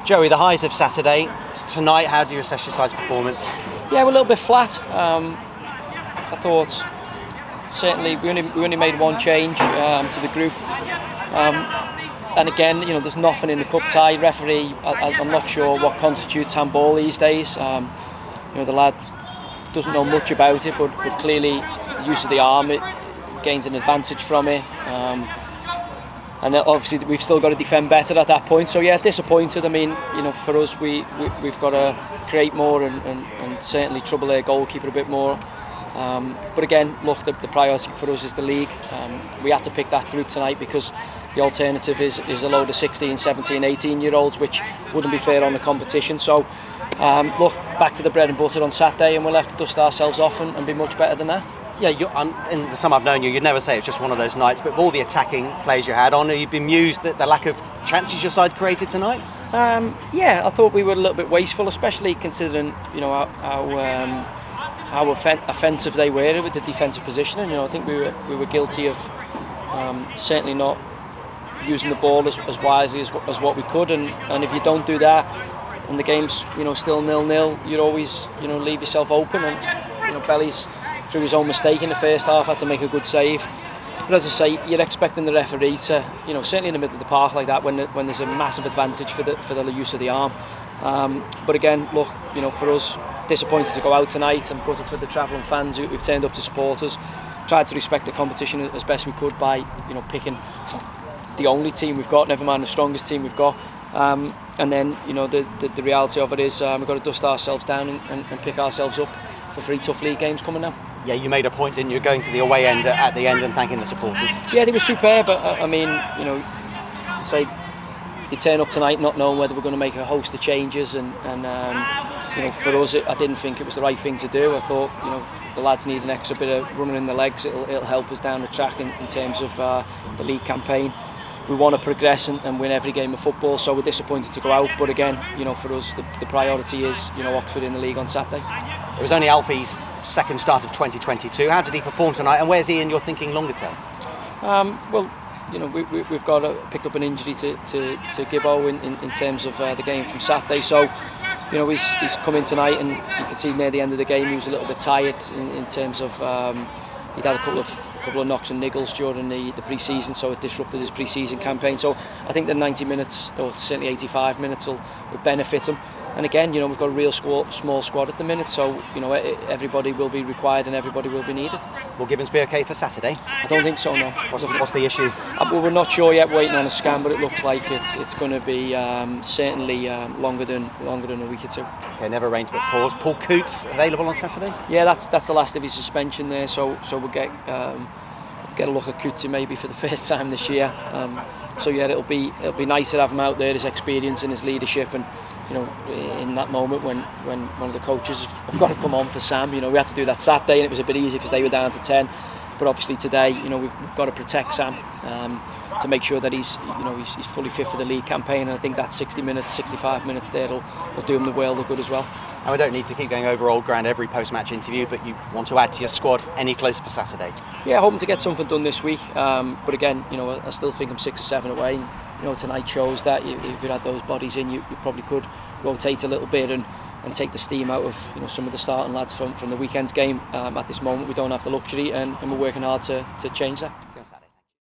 Joey, the highs of Saturday. Tonight, how do you assess your side's performance? Yeah, we're a little bit flat. I thought certainly we only made one change to the group. And again, there's nothing in the cup tie. Referee, I'm not sure what constitutes handball these days. The lad doesn't know much about it, but clearly the use of the arm, it gains an advantage from it. And obviously we've still got to defend better at that point. So yeah, disappointed. I mean, for us, we've got to create more and certainly trouble their goalkeeper a bit more. But again, look, the priority for us is the league. We had to pick that group tonight because the alternative is a load of 16, 17, 18-year-olds, which wouldn't be fair on the competition. So look, back to the bread and butter on Saturday, and we'll have to dust ourselves off and be much better than that. Yeah, in the time I've known you, you'd never say it's just one of those nights, but with all the attacking players you had on, are you bemused at the lack of chances your side created tonight? Yeah, I thought we were a little bit wasteful, especially considering how offensive they were with the defensive positioning. I think we were guilty of certainly not using the ball as wisely as what we could, and if you don't do that and the game's still 0-0, you'd always leave yourself open. And Belly's, through his own mistake in the first half, had to make a good save. But as I say, you're expecting the referee to, certainly in the middle of the park like that, when there's a massive advantage for the use of the arm. But again, look, for us, disappointed to go out tonight, and gutted for the travelling fans who've turned up to support us. Tried to respect the competition as best we could by, picking the only team we've got, never mind the strongest team we've got. And then, the reality of it is we've got to dust ourselves down and pick ourselves up for 3 tough league games coming now. Yeah, you made a point, didn't you, going to the away end at the end and thanking the supporters? Yeah, they were superb. But I mean, say you turn up tonight not knowing whether we're going to make a host of changes, and for us, I didn't think it was the right thing to do. I thought, the lads need an extra bit of running in the legs. It'll help us down the track in terms of the league campaign. We want to progress and win every game of football, so we're disappointed to go out. But again, for us, the priority is, Oxford in the league on Saturday. It was only Alfie's second start of 2022. How did he perform tonight, and where's he in your thinking longer term? Well, we've got picked up an injury to Gibbo in terms of the game from Saturday. So, he's come in tonight, and you can see near the end of the game he was a little bit tired in terms of he'd had a couple of knocks and niggles during the pre-season, so it disrupted his pre-season campaign. So I think the 90 minutes, or certainly 85 minutes, will benefit him. And again, we've got a real small squad at the minute, so everybody will be required and everybody will be needed. Will Gibbons be okay for Saturday? I don't think so, no. What's the issue? Well, we're not sure yet, waiting on a scan, but it looks like it's going to be certainly longer than a week or two. Okay, never rains but pours. Paul Coots available on Saturday? Yeah, that's the last of his suspension there, so we'll get a look at Cootsy maybe for the first time this year. So yeah, it'll be nice to have him out there, his experience and his leadership, and in that moment when one of the coaches have got to come on for Sam. We had to do that Saturday, and it was a bit easier because they were down to 10. But obviously today, we've got to protect Sam to make sure that he's fully fit for the league campaign. And I think that 60 minutes, 65 minutes there will do him the world of good as well. And we don't need to keep going over old ground every post-match interview, but you want to add to your squad any closer for Saturday? Yeah, hoping to get something done this week. But again, I still think I'm 6 or 7 away. And, tonight shows that if you had those bodies in, you probably could rotate a little bit and take the steam out of some of the starting lads from the weekend's game. At this moment, we don't have the luxury, and we're working hard to change that.